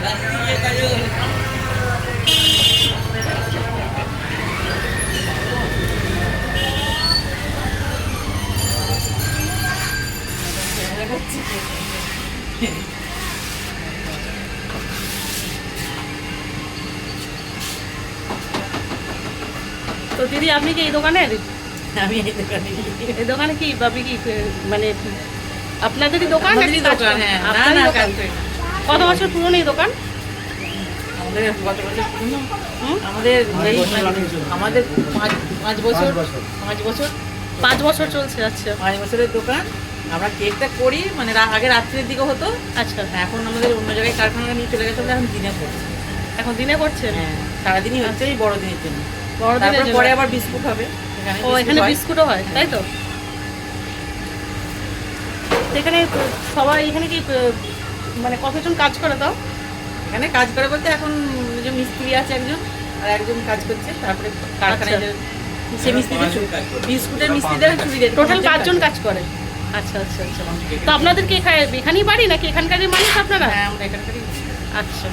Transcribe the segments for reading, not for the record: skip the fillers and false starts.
তো দিদি আপনি কি এই দোকানের? আমি এই দোকানে। এই দোকানে কি আপনি কি মানে আপনাদেরই দোকান? আমাদেরই দোকান, হ্যাঁ। না আপনারই না, দোকান। কত বছর পুরনো এই দোকান? আমাদের কত বছর পুরনো? আমাদের আমাদের 5 বছর 5 বছর 5 বছর চলছে। আচ্ছা 5 বছরের দোকান। আমরা কেকটা করি মানে আগে রাত্রের দিকে হতো, আচ্ছা। এখন আমাদের অন্য জায়গায় কারখানা নিয়ে চলে গেছে, এখন দিনে করছি। এখন দিনে করছেন? হ্যাঁ, সারাদিনই হচ্ছে এই বড়দিনের জন্য। বড়দিনের তারপর জন্য। পরে আবার বিস্কুট হবে। ও এখানে বিস্কুটও হয়, তাই তো? এখানে সবাই এখানে কি মানে কতজন কাজ করে তাও? এখানে কাজ করে বলতে এখন যে মিস্ত্রি আছে একজন, আর একজন কাজ করছে, তারপরে কারখানায় সে মিস্ত্রিদের বিস্কুটের মিস্ত্রিদের চুরি দেয়। টোটাল 5 জন কাজ করে। আচ্ছা আচ্ছা আচ্ছা। তো আপনাদের কি এখানেই বাড়ি নাকি এখানকারই মানুষ আপনারা? হ্যাঁ, আমরা এখানকারই। আচ্ছা,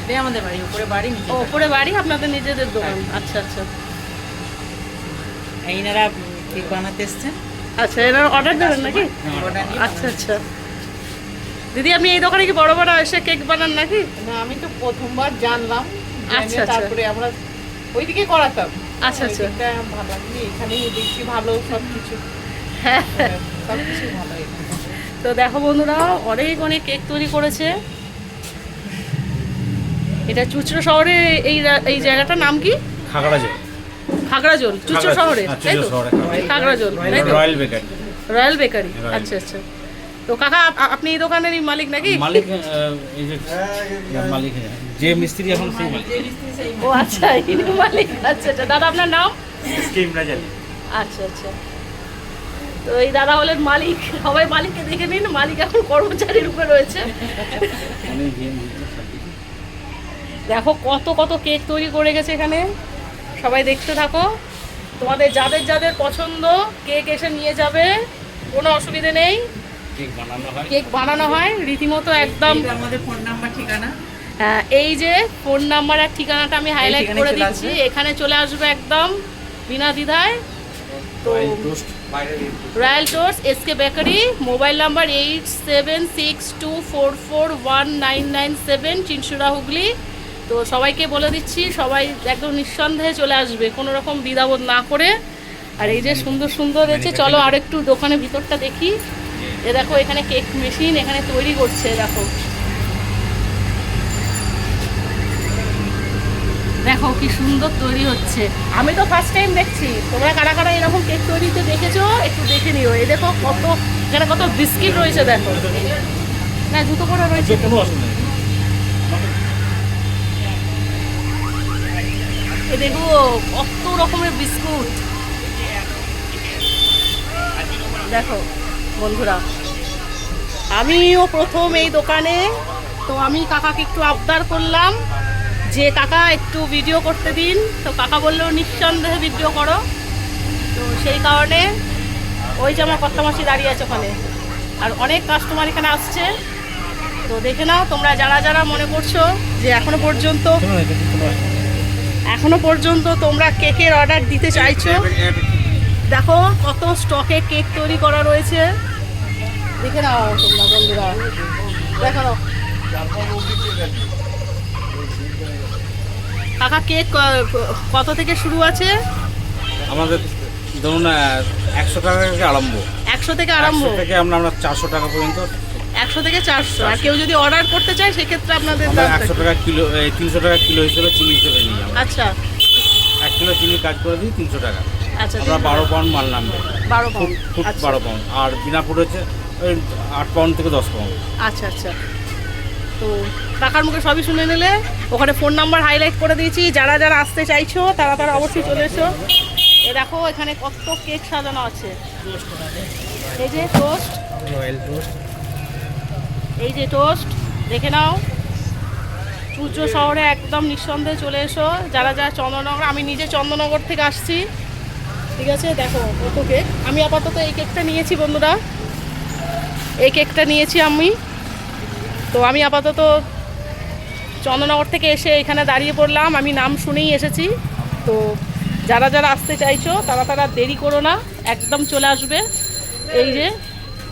এটাই আমাদের বাড়ি, উপরে বাড়ি, নিচে ও উপরে বাড়ি, আপনাদের নিজেদের দোকান। আচ্ছা আচ্ছা এইনারা কেক বানাতে এসছেন। আচ্ছা, এরা অর্ডার দেবেন নাকি? আচ্ছা আচ্ছা। দিদি আপনি এই দোকানে কি বড় বড় এসে কেক বানান নাকি? না, আমি তো প্রথমবার জানলাম। আচ্ছা, আচ্ছা। তারপরে আমরা ওইদিকে করাতাম। আচ্ছা আচ্ছা। ওইদিকটা ভালো লাগছে, এখানেই দেখছি ভালো সবকিছু। হ্যাঁ সবকিছু ভালো এখানে। তো দেখো বন্ধুরা, অনেক অনেক কেক তৈরি করেছে। এটা চুচড়ো শহরে এই জায়গাটার নাম কি? খাগড়াঝোল। খাগড়াঝোল চুচড়ো শহরে, তাই তো? খাগড়াঝোল, তাই তো? Royal bakery. Royal bakery. আচ্ছা আচ্ছা। তো কাকা আপনি এই দোকানেরই মালিক নাকি? মালিক এই যে মালিক, যে মিস্ত্রি এখন সেই মালিক। ও আচ্ছা, ইনি মালিক। আচ্ছা আচ্ছা। দাদা আপনার নাম? স্কিম রাজাল। আচ্ছা আচ্ছা। তো এই দাদা হলেন মালিক। সবাই মালিককে দেখে নিন, মালিক এখন কর্মচারী রূপে রয়েছে। দেখো কত কত কেক তৈরি করে গেছে এখানে। সবাই দেখতে থাকো। তোমাদের যাদের যাদের পছন্দ কেক এসে নিয়ে যাবে, কোনো অসুবিধে নেই। কেক বানানো হয় রীতিমতো একদম। আমাদের ফোন নাম্বার, ঠিকানা। এই যে ফোন নাম্বার আর ঠিকানাটা আমি হাইলাইট করে দিচ্ছি, এখানে চলে আসবে একদম বিনা দ্বিধায়। তো royal toast SK bakery, mobile number 8762441997, Chinsurah Hooghly. তো সবাইকে বলে দিচ্ছি, সবাই একদম নিঃসন্দেহে চলে আসবে, কোনো রকম দ্বিধাবোধ না করে। আর এই যে সুন্দর সুন্দর রয়েছে, চলো আর একটু দোকানের ভিতরটা দেখি। এ দেখো এখানে কেক মেশিন এখানে তৈরি করছে। দেখো দেখো কি সুন্দর তৈরি হচ্ছে। আমি তো ফার্স্ট টাইম দেখছি। তোমরা কারা কারা এরকম কেক তৈরিতে দেখেছো একটু দেখে নিও। এই দেখো কত এখানে কত বিস্কিট রয়েছে। দেখো না, জুতো পরা রয়েছে। এই দেখো কত রকমের বিস্কুট। দেখো বন্ধুরা, আমিও প্রথম এই দোকানে। তো আমি কাকাকে একটু আবদার করলাম যে কাকা একটু ভিডিও করতে দিন। তো কাকা বললেও নিঃসন্দেহে ভিডিও করো। তো সেই কারণে ওই যে আমার কর্তামাসি দাঁড়িয়ে আছে ওখানে, আর অনেক কাস্টমার এখানে আসছে। তো দেখে নাও তোমরা যারা যারা মনে করছো যে এখনো পর্যন্ত তোমরা কেকের অর্ডার দিতে চাইছো, দেখো কত স্টকে কেক তৈরি করা রয়েছে। দেখে নাও তোমরা বন্ধুরা, দেখো কাকা কেক কত থেকে শুরু আছে? আমাদের ধরুন 100 টাকা থেকে আরম্ভ। 100 থেকে আরম্ভ? 100 থেকে আমরা 400 টাকা পর্যন্ত। 100 থেকে 400। আর কেউ যদি অর্ডার করতে চায় সেক্ষেত্রে আপনাদের দাম 100 টাকা কিলো, 300 টাকা কিলো হিসেবে চিনি হিসেবে নিই আমরা। আচ্ছা, 1 কিলো চিনি কাজ করে দিই 300 টাকা। আচ্ছা, আমরা 12 পাউন্ড মাল নামবে। 12 পাউন্ড? Foot 12 pound. আর বিনা ফুট হচ্ছে ওই 8 পাউন্ড থেকে 10 পাউন্ড। আচ্ছা আচ্ছা। তো কাকার মুখে সবই শুনে নিলে। ওখানে ফোন নাম্বার হাইলাইট করে দিয়েছি, যারা যারা আসতে চাইছো তারা অবশ্যই চলে এসো। এ দেখো এখানে কত কেক সাজানো আছে। এই যে টোস্ট, রয়্যাল টোস্ট। এই যে টোস্ট দেখে নাও। চুচড়ো শহরে একদম নিঃসন্দেহে চলে এসো যারা যারা চন্দননগর। আমি নিজে চন্দননগর থেকে আসছি, ঠিক আছে। দেখো কত কেক। আমি আপাতত এই কেকটা নিয়েছি বন্ধুরা, এই কেকটা নিয়েছি আমি। তো আমি আপাতত চন্দননগর থেকে এসে এখানে দাঁড়িয়ে পড়লাম। আমি নাম শুনেই এসেছি। তো যারা যারা আসতে চাইছো তারা তারা দেরি করো না, একদম চলে আসবে। এই যে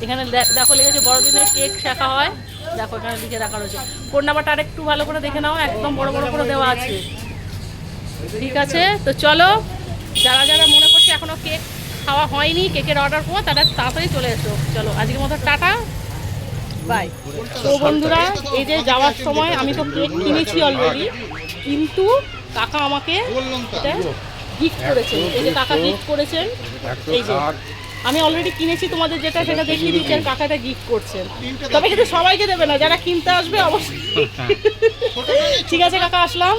এখানে দেখো লেগেছে বড়দিনের কেক শেখা হয়, দেখো এখানে লিখে রাখা রয়েছে। ফোন নাম্বারটা আর একটু ভালো করে দেখে নাও, একদম বড় বড় করে দেওয়া আছে। ঠিক আছে, তো চলো যারা যারা মনে করছে এখনো কেক খাওয়া হয়নি, কেকের অর্ডার করো, তারা তাড়াতাড়ি চলে এসো। চলো আজকের মতো টাটা, বাই। তো বন্ধুরা, এই যে যাওয়ার সময় আমি তো কেক কিনেছি অলরেডি, কিন্তু কাকা আমাকে এটা গিফট করেছেন। এই যে কাকা গিফট করেছেন, এই যে আমি অলরেডি কিনেছি, তোমাদের যেটা সেটা দেখিয়ে দিচ্ছি, আর কাকাটা গিফট করছেন। তবে কিন্তু সবাইকে দেবে না, যারা কিনতে আসবে অবশ্যই। ঠিক আছে কাকা, আসলাম।